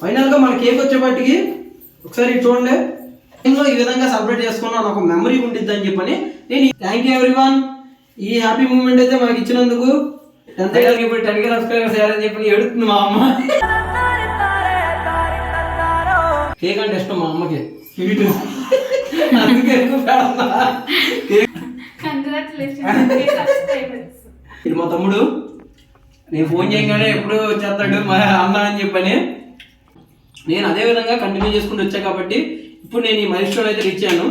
ఫైనల్గా మన కేక్ వచ్చేపాటికి ఒకసారి చూడండి, ఇంట్లో ఈ విధంగా సెలబ్రేట్ చేసుకున్నాను, ఒక మెమరీ ఉంటుంది అని చెప్పని నేను థ్యాంక్ యూ ఎవ్రీవన్. ఈ హ్యాపీ మూమెంట్ అయితే మనకి ఇచ్చినందుకు. 10th ఇప్పుడు 10K సబ్స్క్రైబర్స్ అయ్యారని చెప్పి ఎడుతుంది మా అమ్మ. కేక్ అంటే ఇష్టం మా అమ్మకి, స్వీట్, అందుకే ఎక్కువ పెడతా. ఇది మా తమ్ముడు, నేను ఫోన్ చేయగానే ఎప్పుడు చేస్తాడు మా అన్న అని చెప్పని నేను అదే విధంగా కంటిన్యూ చేసుకుంటూ వచ్చా కాబట్టి ఇప్పుడు నేను ఈ మైల్ స్టోన్ అయితే రీచ్ అయ్యాను.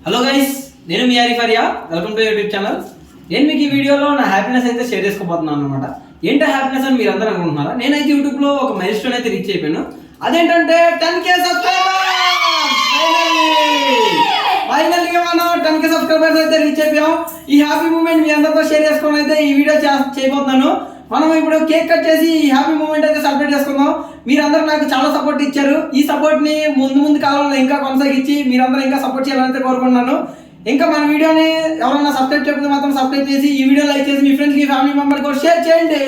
హలో గైస్, నేను మీ Arif Arya, welcome to YouTube channel. నేను మీకు ఈ వీడియోలో నా హ్యాపీనెస్ అయితే షేర్ చేసుకోబోతున్నాను అనమాట. ఏంటో హ్యాపీనెస్ అని మీరు అందరూ అనుకుంటున్నారా? నేనైతే యూట్యూబ్లో ఒక మైల్ స్టోన్ అయితే రీచ్ అయిపోయాను. అదేంటంటే 10K సబ్స్క్రైబర్స్. ఫైనల్గా మనం 10K సబ్స్క్రైబర్స్ అయితే రీచ్ అయిపోయాం. ఈ హ్యాపీ మూమెంట్ మీ అందరితో షేర్ చేసుకొని అయితే ఈ వీడియో చేయబోతున్నాను. మనం ఇప్పుడు కేక్ కట్ చేసి ఈ హ్యాపీ మూమెంట్ అయితే సెలబ్రేట్ చేసుకుందాం. మీరందరూ నాకు చాలా సపోర్ట్ ఇచ్చారు. ఈ సపోర్ట్ని ముందు కాలంలో ఇంకా కొనసాగించి మీరందరూ ఇంకా సపోర్ట్ చేయాలని కోరుకుంటున్నాను. ఇంకా మన వీడియోని ఎవరైనా సబ్స్క్రైబ్ చేయకపోతే మాత్రం సబ్స్క్రైబ్ చేసి ఈ వీడియో లైక్ చేసి మీ ఫ్రెండ్స్కి ఫ్యామిలీ మెంబర్కి కూడా షేర్ చేయండి.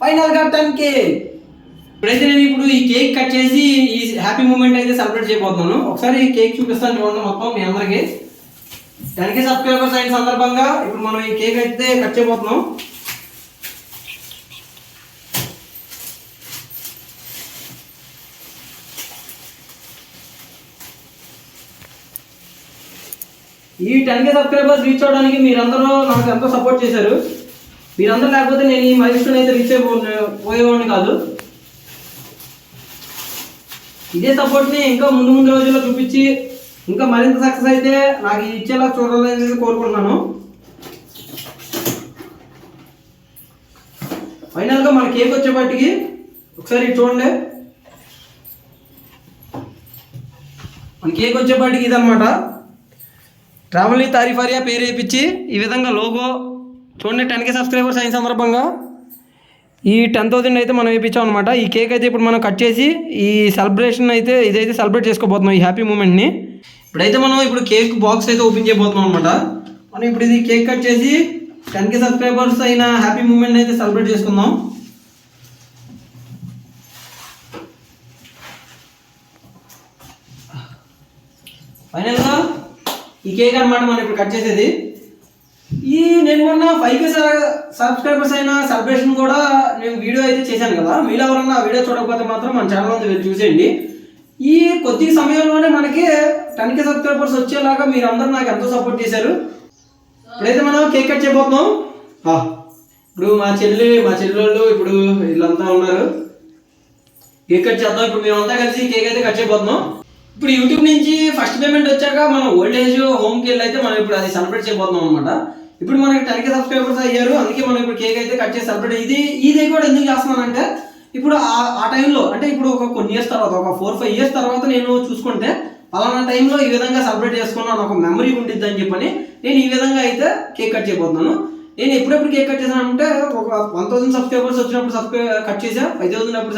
ఫైనల్గా 10K. ఇప్పుడైతే నేను ఇప్పుడు ఈ కేక్ కట్ చేసి ఈ హ్యాపీ మూమెంట్ అయితే సెలబ్రేట్ చేయబోతున్నాను. ఒకసారి ఈ కేక్ చూపిస్తాను చూడండి మొత్తం మీ అందరికి. 10K సబ్స్క్రైబర్స్ అయిన సందర్భంగా ఇప్పుడు మనం ఈ కేక్ అయితే కట్ చేయబోతున్నాం. ఈ 10K సబ్స్క్రైబర్స్ రీచ్ అవడానికి మీరందరూ నాకు ఎంతో సపోర్ట్ చేశారు. మీరందరూ లేకపోతే నేను ఈ మైల్ స్టోన్ అయితే రీచ్ అయిపోయేవాడిని కాదు. ఇదే సపోర్ట్ని ఇంకా ముందు రోజుల్లో చూపించి ఇంకా మరింత సక్సెస్ అయితే నాకు ఇచ్చేలా చూడాలని కోరుకుంటున్నాను. ఫైనల్గా మన కేక్ వచ్చేపాటికి ఒకసారి చూడండి, మన కేక్ వచ్చేపాటికి ఇదనమాట. ట్రావెల్ విత్ ఆరిఫ్ ఆర్యా పేరు వేయించి ఈ విధంగా లోగో చూడండి. 10K సబ్స్క్రైబర్స్ అయిన సందర్భంగా ఈ 10,000 అయితే మనం వేయించాం అనమాట. ఈ కేక్ అయితే ఇప్పుడు మనం కట్ చేసి ఈ సెలబ్రేషన్ అయితే ఇదైతే సెలబ్రేట్ చేసుకోబోతున్నాం, ఈ హ్యాపీ మూమెంట్ని. ఇప్పుడైతే మనం ఇప్పుడు కేక్ బాక్స్ అయితే ఓపెన్ చేయబోతున్నాం అనమాట. మనం ఇప్పుడు ఇది కేక్ కట్ చేసి 10K సబ్స్క్రైబర్స్ అయిన హ్యాపీ మూమెంట్ని అయితే సెలబ్రేట్ చేసుకుందాం. ఫైనల్గా ఈ కేక్ అనమాట మనం ఇప్పుడు కట్ చేసేది. ఈ నేను మొన్న 5K సబ్స్క్రైబర్స్ అయిన సెలబ్రేషన్ కూడా నేను వీడియో అయితే చేశాను కదా. మీరు ఎవరన్నా ఆ వీడియో చూడకపోతే మాత్రం మన ఛానల్ అంతా వెళ్ళి చూసేయండి. ఈ కొద్ది సమయంలోనే మనకి 10K సబ్స్క్రైబర్స్ వచ్చేలాగా మీరు అందరూ నాకు ఎంతో సపోర్ట్ చేశారు. ఇప్పుడైతే మనం కేక్ కట్ చేయబోతున్నాం. ఇప్పుడు మా చెల్లెళ్ళు ఇప్పుడు వీళ్ళంతా ఉన్నారు. కేక్ కట్ చేద్దాం. ఇప్పుడు మేమంతా కలిసి కేక్ అయితే కట్ చేయబోతున్నాం. ఇప్పుడు యూట్యూబ్ నుంచి ఫస్ట్ పేమెంట్ వచ్చాక మనం ఓల్డ్ ఏజ్ హోమ్కి వెళ్ళి అయితే మనం ఇప్పుడు అది సెలబ్రేట్ చేయబోతున్నాం అనమాట. ఇప్పుడు మనకి 10K సబ్స్క్రైబర్స్ అయ్యారు, అందుకే మనం ఇప్పుడు కేక్ అయితే కట్ చేసి సెలబ్రేట్. ఇది కూడా ఎందుకు చేస్తున్నానంటే ఇప్పుడు ఆ టైంలో అంటే ఇప్పుడు ఒక కొన్ని ఇయర్స్ తర్వాత, ఒక 4-5 ఇయర్స్ తర్వాత నేను చూసుకుంటే పలానా టైంలో ఈ విధంగా సెలబ్రేట్ చేసుకున్నాను, ఒక మెమరీ ఉంటుంది అని చెప్పని నేను ఈ విధంగా అయితే కేక్ కట్ చేయబోతున్నాను. నేను ఎప్పుడెప్పుడు కేక్ కట్ చేశానంటే ఒక 1000 సబ్స్క్రైబర్స్ వచ్చినప్పుడు కట్ చేసా, 5000 అప్పుడు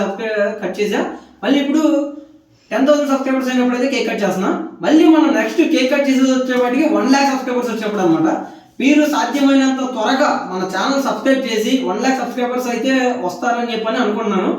కట్ చేసా, మళ్ళీ ఇప్పుడు 10,000 సబ్స్క్రైబర్స్ అయినప్పుడు అయితే కేక్ కట్ చేస్తున్నా. మళ్ళీ మనం నెక్స్ట్ కేక్ కట్ చేసి వచ్చేవాటికి 1 lakh సబ్స్క్రైబర్స్ వచ్చినప్పుడు అనమాట. మీరు సాధ్యమైనంత త్వరగా మన ఛానల్ సబ్స్క్రైబ్ చేసి 1 lakh సబ్స్క్రైబర్స్ అయితే వస్తారని చెప్పని అనుకుంటున్నాను.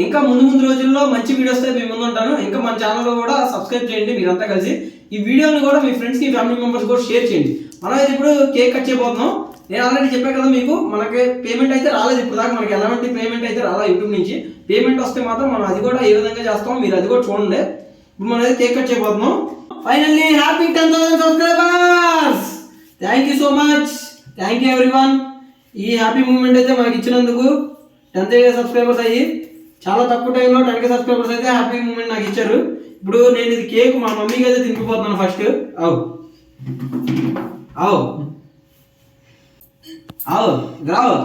ఇంకా ముందు రోజుల్లో మంచి వీడియోస్ అయితే మీ ముందు ఉంటాను. ఇంకా మన ఛానల్లో కూడా సబ్స్క్రైబ్ చేయండి మీరంతా కలిసి. ఈ వీడియోని కూడా మీ ఫ్రెండ్స్కి, ఫ్యామిలీ మెంబర్స్ కూడా షేర్ చేయండి. మనం అయితే ఇప్పుడు కేక్ కట్ చేయబోతున్నాం. నేను ఆల్రెడీ చెప్పాను కదా మీకు, మనకి పేమెంట్ అయితే రాలేదు ఇప్పుడు దాకా, మనకి ఎలాంటి పేమెంట్ అయితే రాలేదు యూట్యూబ్ నుంచి. పేమెంట్ వస్తే మాత్రం మనం అది కూడా ఏ విధంగా చేస్తాం మీరు అది కూడా చూడండి. ఇప్పుడు మనం అయితే కేక్ కట్ చేయబోతున్నాం. Finally happy 10,000 subscribers. Thank you so much, thank you everyone. ఈ హ్యాపీ మూమెంట్ అయితే మనకి ఇచ్చినందుకు. 10K సబ్స్క్రైబర్స్ అయ్యి చాలా తక్కువ టైంలో 10K సబ్స్క్రైబర్స్ అయితే హ్యాపీ మూమెంట్ నాకు ఇచ్చారు. ఇప్పుడు నేను ఇది కేక్ మా మమ్మీకి అయితే తినిపిపోతున్నాను ఫస్ట్. గ్రావ్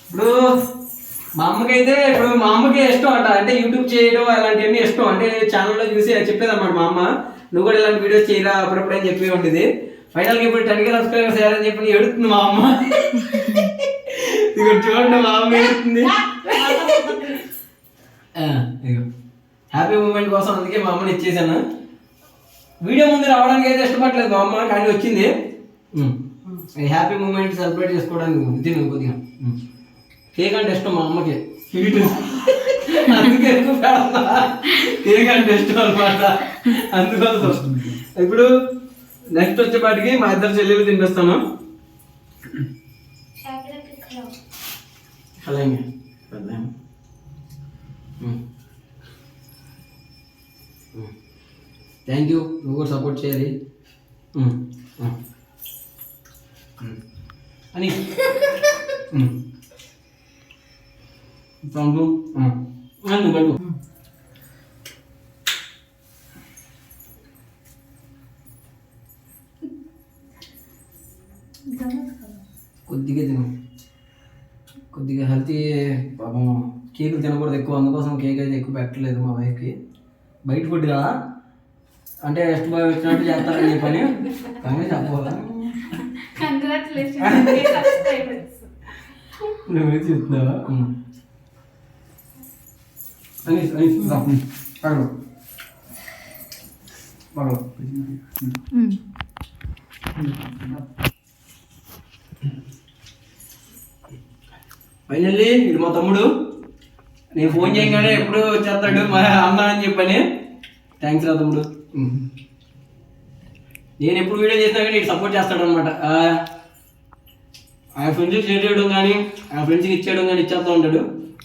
ఇప్పుడు మా అమ్మకి ఇష్టం అంట, అంటే యూట్యూబ్ చేయడం అలాంటివన్నీ ఇష్టం. అంటే ఛానల్లో చూసి చెప్పేదన్నమాట మా అమ్మ, నువ్వు కూడా ఇలాంటి వీడియోస్ చేయరా అప్పుడప్పుడు అని చెప్పి ఉండేది. ఫైనల్గా ఇప్పుడు 10K సబ్స్క్రైబర్స్ చేయాలని చెప్పి ఎడుతుంది మా అమ్మ. ఇక్కడ చూడండి మా అమ్మ ఎడుతుంది. హ్యాపీ మూమెంట్ కోసం అందుకే మా అమ్మని ఇచ్చేసాను. వీడియో ముందు రావడానికి అయితే ఇష్టపడలేదు మా అమ్మ, కానీ వచ్చింది. హ్యాపీ మూమెంట్ సెలబ్రేట్ చేసుకోవడానికి తిను కొద్దిగా. కేక్ అంటే ఇష్టం మా అమ్మకి, స్వీట్ అందుకే ఎక్కువ పెడతా. కేక్ అంటే ఇష్టం అనమాట, అందుకోసం. ఇప్పుడు నెక్స్ట్ వచ్చేపాటికి మా ఇద్దరు చెల్లెలు తినిపిస్తాను. అలాగే థ్యాంక్ యూ, నువ్వు కూడా సపోర్ట్ చేయాలి అని. నువ్వు పడు. కొద్దిగా తిను, కొద్దిగా హెల్తీ. పాపం కేకులు తినకూడదు ఎక్కువ, అందుకోసం కేక్ అయితే ఎక్కువ పెట్టలేదు మా వైఫ్కి. బయట ఫుడ్ కదా అంటే ಎಷ್ಟು బాగా వచ్చినట్టు చేస్తారని చెప్పని, కానీ చెప్పాలా నువ్వే చెప్తున్నావా? ఫైనల్లీ ఇది మా తమ్ముడు. నేను ఫోన్ చేయగానే ఎప్పుడు వచ్చేస్తాడు మా అన్న అని చెప్పని. థ్యాంక్స్ రా తమ్ముడు. నేను ఎప్పుడు వీడియో చేసినా కానీ ఇటు సపోర్ట్ చేస్తాడు అనమాట. ఆ ఫ్రెండ్స్కి షేర్ చేయడం కానీ, ఆ ఫ్రెండ్స్కి ఇచ్చేయడం కానీ ఇచ్చేస్తూ ఉంటాడు.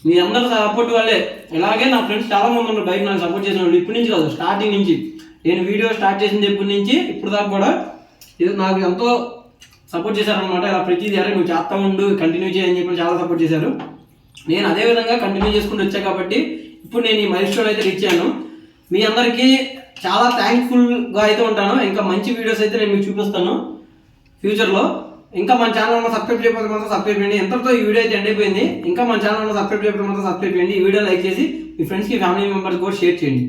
మీ అందరూ సపోర్ట్ వల్లే. ఇలాగే నా ఫ్రెండ్స్ చాలా మంది ఉన్నారు బయట నాకు సపోర్ట్ చేసిన వాళ్ళు. ఇప్పటి నుంచి కాదు, స్టార్టింగ్ నుంచి. నేను వీడియో స్టార్ట్ చేసింది ఇప్పటి నుంచి ఇప్పుడు దాకా కూడా ఇది నాకు ఎంతో సపోర్ట్ చేశారనమాట. ఇలా ప్రతిదీ అరే నువ్వు చేస్తా ఉండు, కంటిన్యూ చేయని చెప్పి చాలా సపోర్ట్ చేశారు. నేను అదే విధంగా కంటిన్యూ చేసుకుంటూ వచ్చా కాబట్టి ఇప్పుడు నేను ఈ మైల్ స్టోన్ అయితే రీచ్ అయ్యాను. మీ అందరికీ చాలా థ్యాంక్ఫుల్గా అయితే ఉంటాను. ఇంకా మంచి వీడియోస్ అయితే నేను మీకు చూపిస్తాను ఫ్యూచర్లో. ఇంకా మన ఛానల్ సబ్స్క్రైబ్ చేయకపోతే మాత్రం సబ్స్క్రైబ్ చేయండి. ఎంతతో ఈ వీడియో అయితే ఎండ్ అయిపోయింది. ఇంకా మన ఛానల్ సబ్స్క్రైబ్ చేయకపోతే మాత్రం సబ్స్క్రైబ్ చేయండి. ఈ వీడియో లైక్ చేసి మీ ఫ్రెండ్స్కి, ఫ్యామిలీ మెంబర్స్ కూడా షేర్ చేయండి.